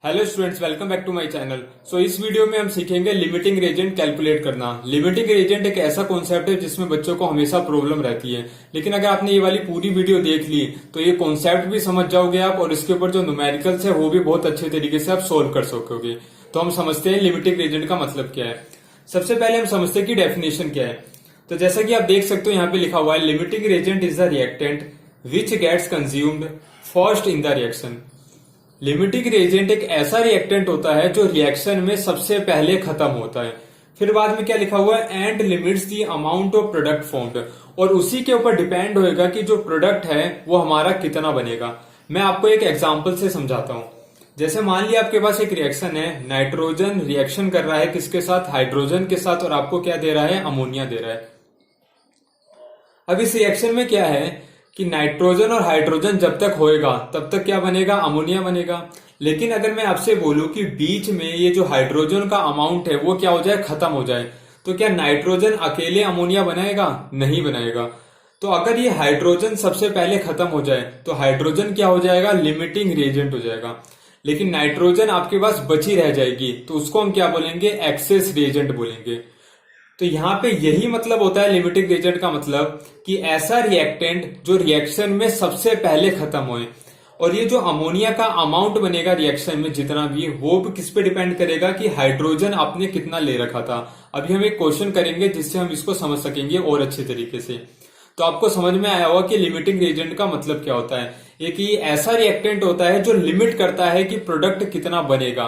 Hello students, welcome back to my channel. इस video में हम सीखेंगे लिमिटिंग रिएजेंट कैलकुलेट करना। लिमिटिंग रिएजेंट एक ऐसा कॉन्सेप्ट है जिसमें बच्चों को हमेशा प्रॉब्लम रहती है, लेकिन अगर आपने ये वाली पूरी वीडियो देख ली तो ये कॉन्सेप्ट भी समझ जाओगे आप, और इसके ऊपर जो न्यूमेरिकल्स है वो भी बहुत अच्छे तरीके से आप सोल्व कर सकोगे। तो हम समझते हैं लिमिटिंग रिएजेंट का मतलब क्या है। सबसे पहले हम समझते हैं कि डेफिनेशन क्या है। तो जैसा कि आप देख सकते हो यहाँ पे लिखा हुआ है, limiting reagent is the reactant which gets consumed first in the reaction. Limiting reagent एक ऐसा रिएक्टेंट होता है जो रिएक्शन में सबसे पहले खत्म होता है। फिर बाद में क्या लिखा हुआ है, and limits the amount of product formed, और उसी के ऊपर डिपेंड होएगा कि जो प्रोडक्ट है वो हमारा कितना बनेगा। मैं आपको एक एग्जांपल से समझाता हूं। जैसे मान लिया आपके पास एक रिएक्शन है, नाइट्रोजन रिएक्शन कर रहा है किसके साथ, हाइड्रोजन के साथ, और आपको क्या दे रहा है, अमोनिया दे रहा है। अब इस रिएक्शन में क्या है कि नाइट्रोजन और हाइड्रोजन जब तक होएगा तब तक क्या बनेगा, अमोनिया बनेगा। लेकिन अगर मैं आपसे बोलूं कि बीच में ये जो हाइड्रोजन का अमाउंट है वो क्या हो जाए, खत्म हो जाए, तो क्या नाइट्रोजन अकेले अमोनिया बनाएगा? नहीं बनाएगा। तो अगर ये हाइड्रोजन सबसे पहले खत्म हो जाए तो हाइड्रोजन क्या हो जाएगा, लिमिटिंग रिएजेंट हो जाएगा। लेकिन नाइट्रोजन आपके पास बची रह जाएगी तो उसको हम क्या बोलेंगे, एक्सेस रिएजेंट बोलेंगे। तो यहाँ पे यही मतलब होता है लिमिटिंग रिएजेंट का मतलब, कि ऐसा रिएक्टेंट जो रिएक्शन में सबसे पहले खत्म होए। और ये जो अमोनिया का अमाउंट बनेगा रिएक्शन में जितना भी, वो भी किस पे डिपेंड करेगा कि हाइड्रोजन आपने कितना ले रखा था। अभी हम एक क्वेश्चन करेंगे जिससे हम इसको समझ सकेंगे और अच्छे तरीके से। तो आपको समझ में आया होगा कि लिमिटिंग रिएजेंट का मतलब क्या होता है। एक ये ऐसा रिएक्टेंट होता है जो लिमिट करता है कि प्रोडक्ट कितना बनेगा।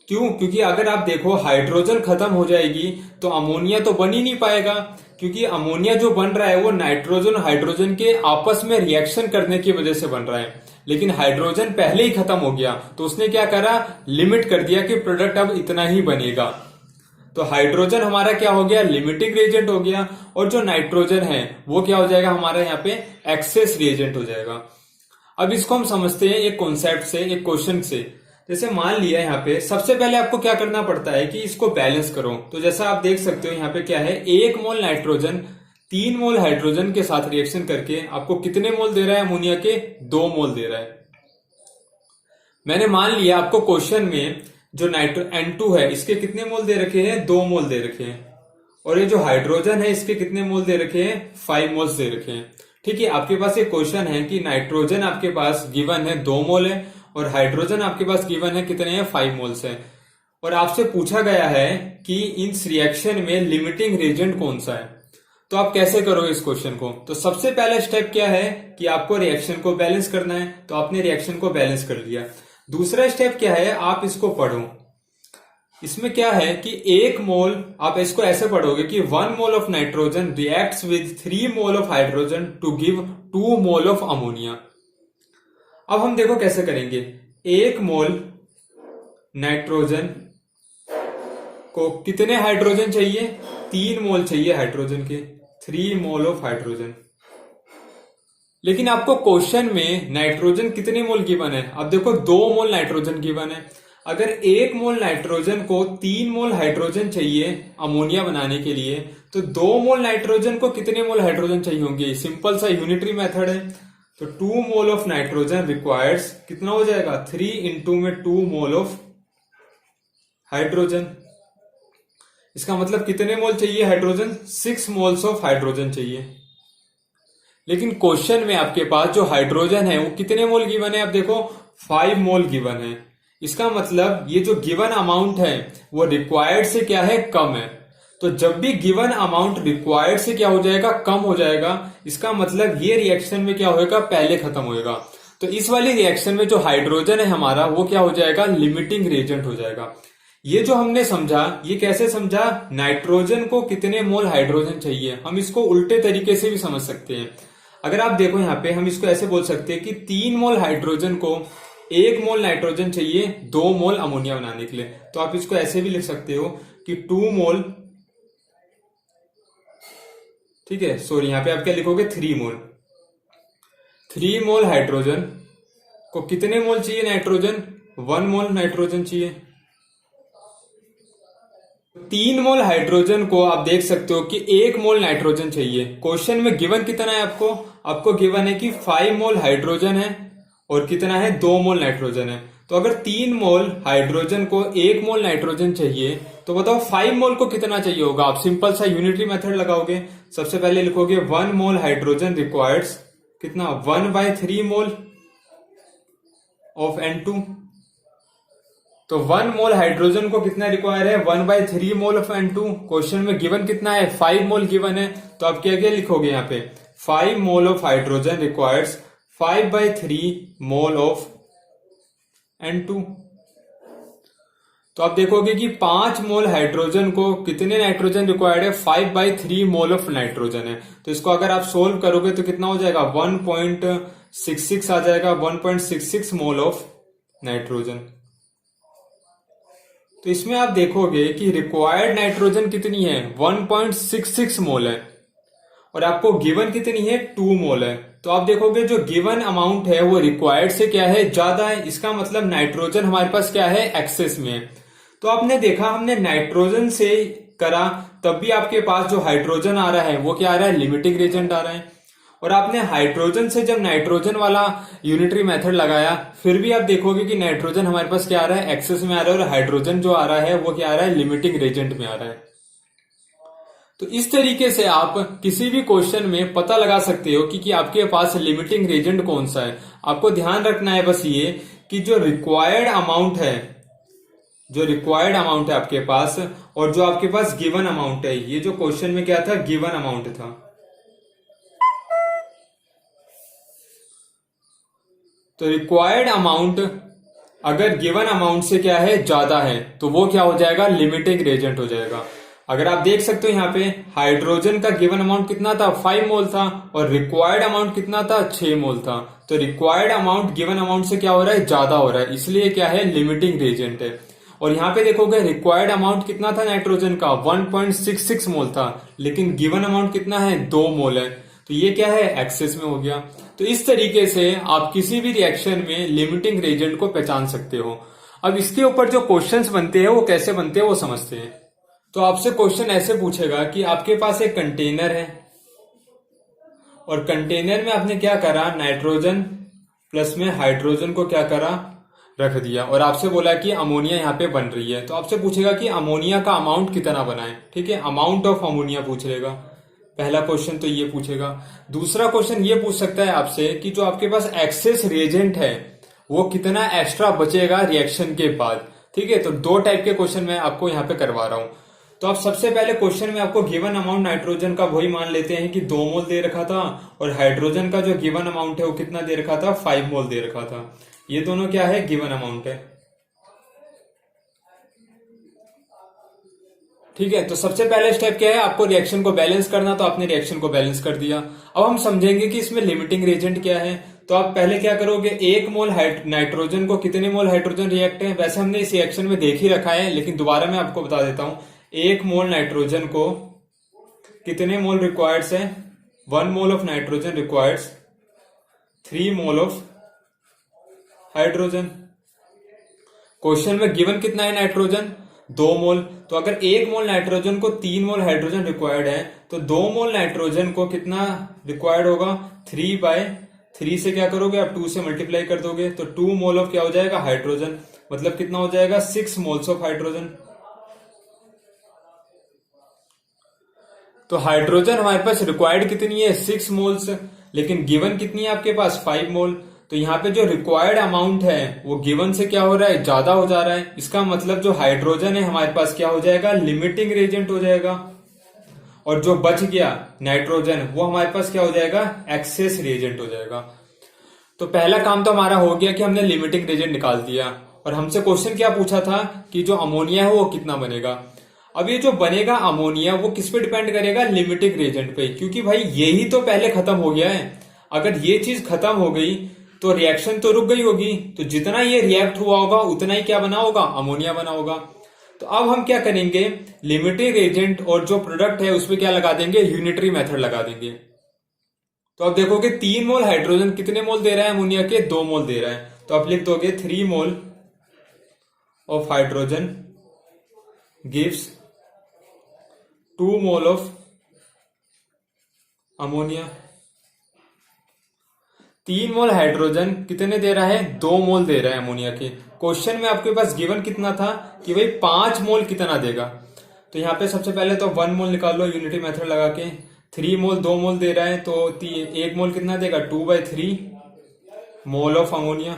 क्यों? क्योंकि अगर आप देखो हाइड्रोजन खत्म हो जाएगी तो अमोनिया तो बन ही नहीं पाएगा, क्योंकि अमोनिया जो बन रहा है वो नाइट्रोजन और हाइड्रोजन के आपस में रिएक्शन करने की वजह से बन रहा है। लेकिन हाइड्रोजन पहले ही खत्म हो गया तो उसने क्या करा, लिमिट कर दिया कि प्रोडक्ट अब इतना ही बनेगा। तो हाइड्रोजन हमारा क्या हो गया, लिमिटिंग रिएजेंट हो गया, और जो नाइट्रोजन है वो क्या हो जाएगा, हमारा यहाँ पे एक्सेस रिएजेंट हो जाएगा। अब इसको हम समझते हैं एक कॉन्सेप्ट से, एक क्वेश्चन से। जैसे मान लिया यहाँ पे सबसे पहले आपको क्या करना पड़ता है कि इसको बैलेंस करो। तो जैसा आप देख सकते हो यहाँ पे क्या है, 1 मोल नाइट्रोजन 3 मोल हाइड्रोजन के साथ रिएक्शन करके आपको कितने मोल दे रहा है, अमोनिया के 2 मोल दे रहा है। मैंने मान लिया आपको क्वेश्चन में जो N2 है इसके कितने मोल दे रखे हैं, 2 मोल दे रखे हैं, और ये जो हाइड्रोजन है इसके कितने मोल दे रखे हैं, 5 मोल्स दे रखे हैं। ठीक है, आपके पास एक क्वेश्चन है कि नाइट्रोजन आपके पास गिवन है 2 मोल है, और हाइड्रोजन आपके पास गिवन है कितने हैं, 5 मोल्स है। और आपसे पूछा गया है कि इस रिएक्शन में लिमिटिंग रिएजेंट कौन सा है। तो आप कैसे करोगे इस क्वेश्चन को। तो सबसे पहला स्टेप क्या है कि आपको रिएक्शन को बैलेंस करना है। तो आपने रिएक्शन को बैलेंस कर लिया। दूसरा स्टेप क्या है, आप इसको पढ़ो। इसमें क्या है कि 1 मोल, आप इसको ऐसे पढ़ोगे कि 1 mole of nitrogen reacts with 3 mole of hydrogen to give 2 mole of ammonia. अब हम देखो कैसे करेंगे। 1 मोल नाइट्रोजन को कितने हाइड्रोजन चाहिए, 3 मोल चाहिए हाइड्रोजन के, 3 मोल ऑफ हाइड्रोजन। लेकिन आपको क्वेश्चन में नाइट्रोजन कितने मोल गिवन है, अब देखो 2 मोल नाइट्रोजन गिवन है। अगर 1 मोल नाइट्रोजन को 3 मोल हाइड्रोजन चाहिए अमोनिया बनाने के लिए, तो 2 मोल नाइट्रोजन को कितने मोल हाइड्रोजन चाहिए होंगे। सिंपल सा यूनिटरी मेथड है। तो 2 मोल ऑफ नाइट्रोजन रिक्वायर्स कितना हो जाएगा, 3 इंटू में 2 मोल ऑफ हाइड्रोजन। इसका मतलब कितने मोल चाहिए हाइड्रोजन, 6 मोल्स ऑफ हाइड्रोजन चाहिए। लेकिन क्वेश्चन में आपके पास जो हाइड्रोजन है वो कितने मोल गिवन है, आप देखो 5 मोल गिवन है। इसका मतलब ये जो गिवन अमाउंट है वो रिक्वायर्ड से क्या है, कम है। तो जब भी गिवन अमाउंट रिक्वायर्ड से क्या हो जाएगा, कम हो जाएगा, इसका मतलब ये रिएक्शन में क्या होएगा, पहले खत्म होएगा। तो इस वाली रिएक्शन में जो हाइड्रोजन है हमारा वो क्या हो जाएगा, लिमिटिंग रिएजेंट हो जाएगा। ये जो हमने समझा, ये कैसे समझा, नाइट्रोजन को कितने मोल हाइड्रोजन चाहिए, हम इसको उल्टे तरीके से भी समझ सकते हैं। अगर आप देखो यहाँ पे हम इसको ऐसे बोल सकते हैं कि 3 मोल हाइड्रोजन को 1 मोल नाइट्रोजन चाहिए 2 मोल अमोनिया बनाने के लिए। तो आप इसको ऐसे भी लिख सकते हो कि 2 मोल, ठीक है, सॉरी यहाँ पे आप क्या लिखोगे, 3 मोल। 3 मोल हाइड्रोजन को कितने मोल चाहिए नाइट्रोजन, 1 मोल नाइट्रोजन चाहिए। 3 मोल हाइड्रोजन को आप देख सकते हो कि 1 मोल नाइट्रोजन चाहिए। क्वेश्चन में गिवन कितना है आपको गिवन है कि 5 मोल हाइड्रोजन है और कितना है, 2 मोल नाइट्रोजन है। तो अगर 3 मोल हाइड्रोजन को 1 मोल नाइट्रोजन चाहिए, तो बताओ 5 मोल को कितना चाहिए होगा। आप सिंपल सा यूनिटरी मेथड लगाओगे। सबसे पहले लिखोगे 1 मोल हाइड्रोजन रिक्वायर्स कितना 1/3 मोल ऑफ N2। तो 1 मोल हाइड्रोजन को कितना रिक्वायर है 1/3 मोल ऑफ N2। क्वेश्चन में गिवन कितना है 5 मोल गिवन है। तो आप क्या क्या लिखोगे यहाँ पे 5 मोल of hydrogen requires 5/3 mole of N2। तो आप देखोगे कि 5 मोल हाइड्रोजन को कितने नाइट्रोजन रिक्वायर्ड है 5/3 मोल ऑफ नाइट्रोजन है। तो इसको अगर आप सोल्व करोगे तो कितना हो जाएगा 1.66 आ जाएगा 1.66 मोल ऑफ नाइट्रोजन। तो इसमें आप देखोगे कि रिक्वायर्ड नाइट्रोजन कितनी है 1.66 मोल है और आपको गिवन कितनी है 2 मोल है। तो आप देखोगे जो गिवन अमाउंट है वो रिक्वायर्ड से क्या है ज्यादा है। इसका मतलब नाइट्रोजन हमारे पास क्या है एक्सेस में है। तो आपने देखा हमने नाइट्रोजन से करा तब भी आपके पास जो हाइड्रोजन आ रहा है वो क्या आ रहा है लिमिटिंग रिएजेंट आ रहा है। और आपने हाइड्रोजन से जब नाइट्रोजन वाला यूनिटरी मेथड लगाया फिर भी आप देखोगे कि नाइट्रोजन हमारे पास क्या आ रहा है एक्सेस में आ रहा है और हाइड्रोजन जो आ रहा है वो क्या आ रहा है लिमिटिंग रिएजेंट में आ रहा है। तो इस तरीके से आप किसी भी क्वेश्चन में पता लगा सकते हो कि आपके पास लिमिटिंग रिएजेंट कौन सा है। आपको ध्यान रखना है बस ये कि जो रिक्वायर्ड अमाउंट है आपके पास और जो आपके पास गिवन अमाउंट है, ये जो क्वेश्चन में क्या था गिवन अमाउंट था। तो रिक्वायर्ड अमाउंट अगर गिवन अमाउंट से क्या है ज्यादा है तो वो क्या हो जाएगा लिमिटिंग रिएजेंट हो जाएगा। अगर आप देख सकते हो यहाँ पे हाइड्रोजन का गिवन अमाउंट कितना था 5 मोल था और रिक्वायर्ड अमाउंट कितना था 6 मोल था। तो रिक्वायर्ड अमाउंट गिवन अमाउंट से क्या हो रहा है ज्यादा हो रहा है, इसलिए क्या है लिमिटिंग रिएजेंट है। और यहाँ पे देखोगे रिक्वायर्ड अमाउंट कितना था नाइट्रोजन का 1.66 मोल था लेकिन गिवन अमाउंट कितना है 2 मोल है। तो ये क्या है एक्सेस में हो गया। तो इस तरीके से आप किसी भी रिएक्शन में लिमिटिंग रिएजेंट को पहचान सकते हो। अब इसके ऊपर जो क्वेश्चंस बनते हैं वो कैसे बनते हैं वो समझते हैं। तो आपसे क्वेश्चन ऐसे पूछेगा कि आपके पास एक कंटेनर है और कंटेनर में आपने क्या करा नाइट्रोजन प्लस में हाइड्रोजन को क्या करा रख दिया और आपसे बोला कि अमोनिया यहाँ पे बन रही है। तो आपसे पूछेगा कि अमोनिया का अमाउंट कितना बना है। ठीक है, अमाउंट ऑफ अमोनिया पूछ लेगा। पहला क्वेश्चन तो ये पूछेगा। दूसरा क्वेश्चन ये पूछ सकता है आपसे कि जो आपके पास एक्सेस रिएजेंट है वो कितना एक्स्ट्रा बचेगा रिएक्शन के बाद। ठीक है, तो 2 टाइप के क्वेश्चन मैं आपको यहाँ पे करवा रहा हूं। तो आप सबसे पहले क्वेश्चन में आपको गिवन अमाउंट नाइट्रोजन का वही मान लेते हैं कि 2 मोल दे रखा था और हाइड्रोजन का जो गिवन अमाउंट है वो कितना दे रखा था 5 मोल दे रखा था। ये दोनों क्या है गिवन अमाउंट है। ठीक है, तो सबसे पहले स्टेप क्या है आपको रिएक्शन को बैलेंस करना। तो आपने रिएक्शन को बैलेंस कर दिया। अब हम समझेंगे कि इसमें लिमिटिंग रिएजेंट क्या है। तो आप पहले क्या करोगे 1 मोल नाइट्रोजन को कितने मोल हाइड्रोजन रिएक्ट है। वैसे हमने इस रिएक्शन में देख ही रखा है लेकिन दोबारा मैं आपको बता देता हूं। 1 मोल नाइट्रोजन को कितने मोल रिक्वायर्ड्स है 1 mole of nitrogen required's 3 mole of hydrogen. Question में गिवन कितना है नाइट्रोजन 2 मोल। तो अगर 1 मोल नाइट्रोजन को 3 मोल हाइड्रोजन रिक्वायर्ड है तो 2 मोल नाइट्रोजन को कितना रिक्वायर्ड होगा 3/3 से क्या करोगे आप 2 से मल्टीप्लाई कर दोगे तो 2 मोल ऑफ क्या हो जाएगा हाइड्रोजन। मतलब कितना हो जाएगा 6 मोल्स ऑफ हाइड्रोजन। तो हाइड्रोजन हमारे पास रिक्वायर्ड कितनी है 6 मोल्स लेकिन गिवन कितनी है आपके पास 5 मोल। तो यहाँ पे जो रिक्वायर्ड अमाउंट है वो गिवन से क्या हो रहा है ज्यादा हो जा रहा है। इसका मतलब जो हाइड्रोजन है हमारे पास क्या हो जाएगा लिमिटिंग रिएजेंट हो जाएगा और जो बच गया नाइट्रोजन वो हमारे पास क्या हो जाएगा एक्सेस रिएजेंट हो जाएगा। तो पहला काम तो हमारा हो गया कि हमने लिमिटिंग रिएजेंट निकाल दिया। और हमसे क्वेश्चन क्या पूछा था कि जो अमोनिया है वो कितना बनेगा। अब ये जो बनेगा अमोनिया वो किस पे डिपेंड करेगा लिमिटिंग रिएजेंट पे, क्योंकि भाई यही तो पहले खत्म हो गया है। अगर ये चीज खत्म हो गई तो रिएक्शन तो रुक गई होगी। तो जितना ये रिएक्ट हुआ होगा उतना ही क्या बना होगा अमोनिया बना होगा। तो अब हम क्या करेंगे लिमिटिंग रिएजेंट और जो प्रोडक्ट है उसमें क्या लगा देंगे यूनिटरी मेथड लगा देंगे। तो अब देखोगे 3 मोल हाइड्रोजन कितने मोल दे रहा है अमोनिया के 2 मोल दे रहा है। तो आप लिख दोगे 3 mole of hydrogen gives 2 mole of ammonia. 3 mole hydrogen कितने दे रहा है, 2 मोल दे रहा है अमोनिया के। क्वेश्चन में आपके पास गिवन कितना था कि भाई 5 मोल कितना देगा। तो यहाँ पे सबसे पहले तो 1 मोल निकाल लो यूनिटी मेथड लगा के। 3 मोल 2 मोल दे रहा है तो 1 मोल कितना देगा, 2/3 मोल ऑफ अमोनिया।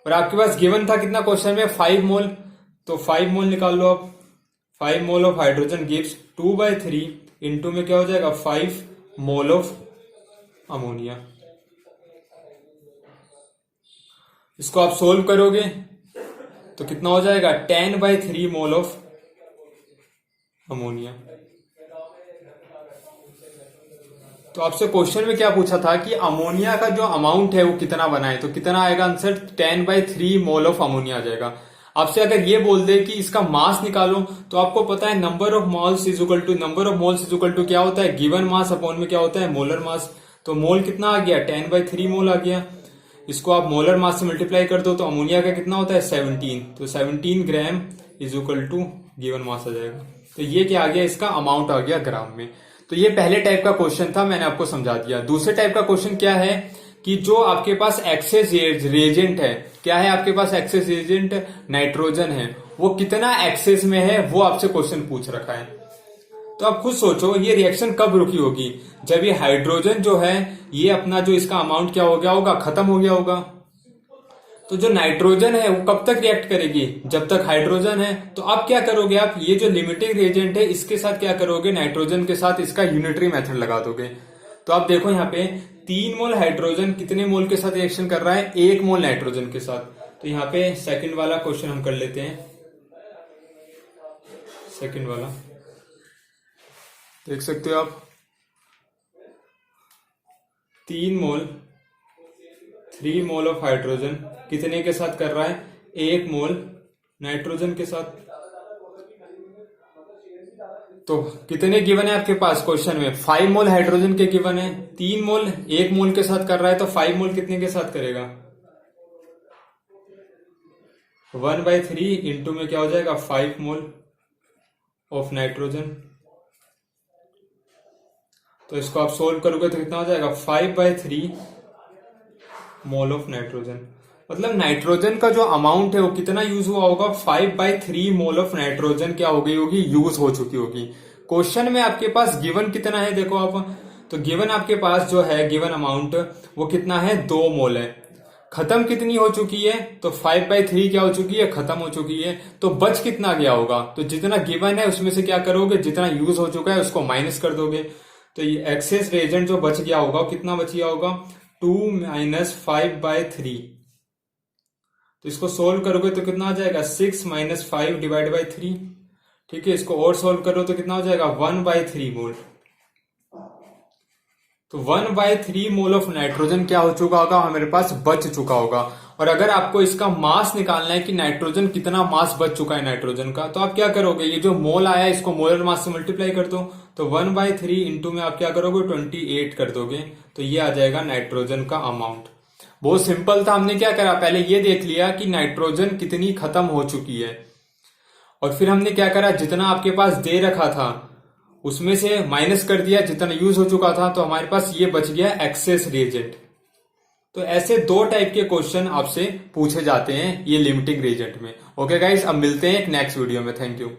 और आपके पास गिवन था कितना क्वेश्चन में, 5 मोल, तो 5 मोल निकाल लो आप। 5 मोल ऑफ हाइड्रोजन गिव्स 2/3 इंटू में क्या हो जाएगा 5 मोल ऑफ अमोनिया। इसको आप सोल्व करोगे तो कितना हो जाएगा 10/3 मोल ऑफ अमोनिया। तो आपसे क्वेश्चन में क्या पूछा था कि अमोनिया का जो अमाउंट है वो कितना बनाए, तो कितना आएगा आंसर, 10/3 मोल ऑफ अमोनिया आ जाएगा। आपसे अगर ये बोल दे कि इसका मास निकालो, तो आपको पता है number of moles is equal to क्या होता है, गिवन मास अपॉन में क्या होता है, मोलर मास। तो मोल कितना आ गया, 10/3 मोल आ गया। इसको आप मोलर मास से मल्टीप्लाई कर दो तो अमोनिया का कितना होता है 17, तो 17 gram is equal to given mass आ जाएगा। तो ये क्या आ गया, इसका अमाउंट आ गया ग्राम में। तो ये पहले टाइप का क्वेश्चन था, मैंने आपको समझा दिया। दूसरे टाइप का क्वेश्चन क्या है कि जो आपके पास एक्सेस रिएजेंट है, क्या है आपके पास एक्सेस रिएजेंट, नाइट्रोजन है, वो कितना एक्सेस में है वो आपसे क्वेश्चन पूछ रखा है। तो आप खुद सोचो ये रिएक्शन कब रुकी होगी, जब ये हाइड्रोजन जो है ये अपना जो इसका अमाउंट क्या हो गया होगा, खत्म हो गया होगा। तो जो नाइट्रोजन है वो कब तक रिएक्ट करेगी, जब तक हाइड्रोजन है। तो आप क्या करोगे, आप ये जो लिमिटिंग रिएजेंट है इसके साथ क्या करोगे, नाइट्रोजन के साथ इसका यूनिटरी मेथड लगा दोगे। तो आप देखो यहाँ पे 3 मोल हाइड्रोजन कितने मोल के साथ रिएक्शन कर रहा है, 1 मोल नाइट्रोजन के साथ। तो यहाँ पे सेकंड वाला क्वेश्चन हम कर लेते हैं। सेकंड वाला देख सकते हो आप, 3 मोल ऑफ हाइड्रोजन कितने के साथ कर रहा है, 1 मोल नाइट्रोजन के साथ। तो कितने गिवन है आपके पास क्वेश्चन में, 5 मोल हाइड्रोजन के गिवन है। 3 मोल 1 मोल के साथ कर रहा है तो 5 मोल कितने के साथ करेगा, 1/3 इंटू में क्या हो जाएगा 5 मोल ऑफ नाइट्रोजन। तो इसको आप सोल्व करोगे तो कितना हो जाएगा 5/3 मोल ऑफ नाइट्रोजन। मतलब नाइट्रोजन का जो अमाउंट है वो कितना यूज हुआ होगा, 5/3 मोल ऑफ नाइट्रोजन क्या हो गई होगी, यूज हो चुकी होगी। क्वेश्चन में आपके पास गिवन कितना है देखो आप, तो गिवन आपके पास जो है गिवन अमाउंट वो कितना है, 2 मोल है। खत्म कितनी हो चुकी है, तो 5/3 क्या हो चुकी है, खत्म हो चुकी है। तो बच कितना गया होगा, तो जितना गिवन है उसमें से क्या करोगे, जितना यूज हो चुका है उसको माइनस कर दोगे। तो ये एक्सेस रिएजेंट जो बच गया होगा कितना बच गया होगा, 2 - 5/3। तो इसको सोल्व करोगे तो कितना आ जाएगा 6 - 5 / 3। ठीक है, इसको और सोल्व करो तो कितना हो जाएगा 1/3 मोल। तो 1/3 मोल ऑफ नाइट्रोजन क्या हो चुका होगा, हमारे पास बच चुका होगा। और अगर आपको इसका मास निकालना है कि नाइट्रोजन कितना मास बच चुका है नाइट्रोजन का, तो आप क्या करोगे, ये जो मोल आया है इसको मोलर मास से मल्टीप्लाई कर दो। तो 1/3 इंटू में आप क्या करोगे 28 कर दोगे, तो ये आ जाएगा नाइट्रोजन का अमाउंट। बहुत सिंपल था, हमने क्या करा, पहले ये देख लिया कि नाइट्रोजन कितनी खत्म हो चुकी है, और फिर हमने क्या करा, जितना आपके पास दे रखा था उसमें से माइनस कर दिया, जितना यूज हो चुका था, तो हमारे पास ये बच गया एक्सेस रिएजेंट। तो ऐसे 2 टाइप के क्वेश्चन आपसे पूछे जाते हैं ये लिमिटिंग रिएजेंट में। ओके गाइस, अब मिलते हैं एक नेक्स्ट वीडियो में। Thank you.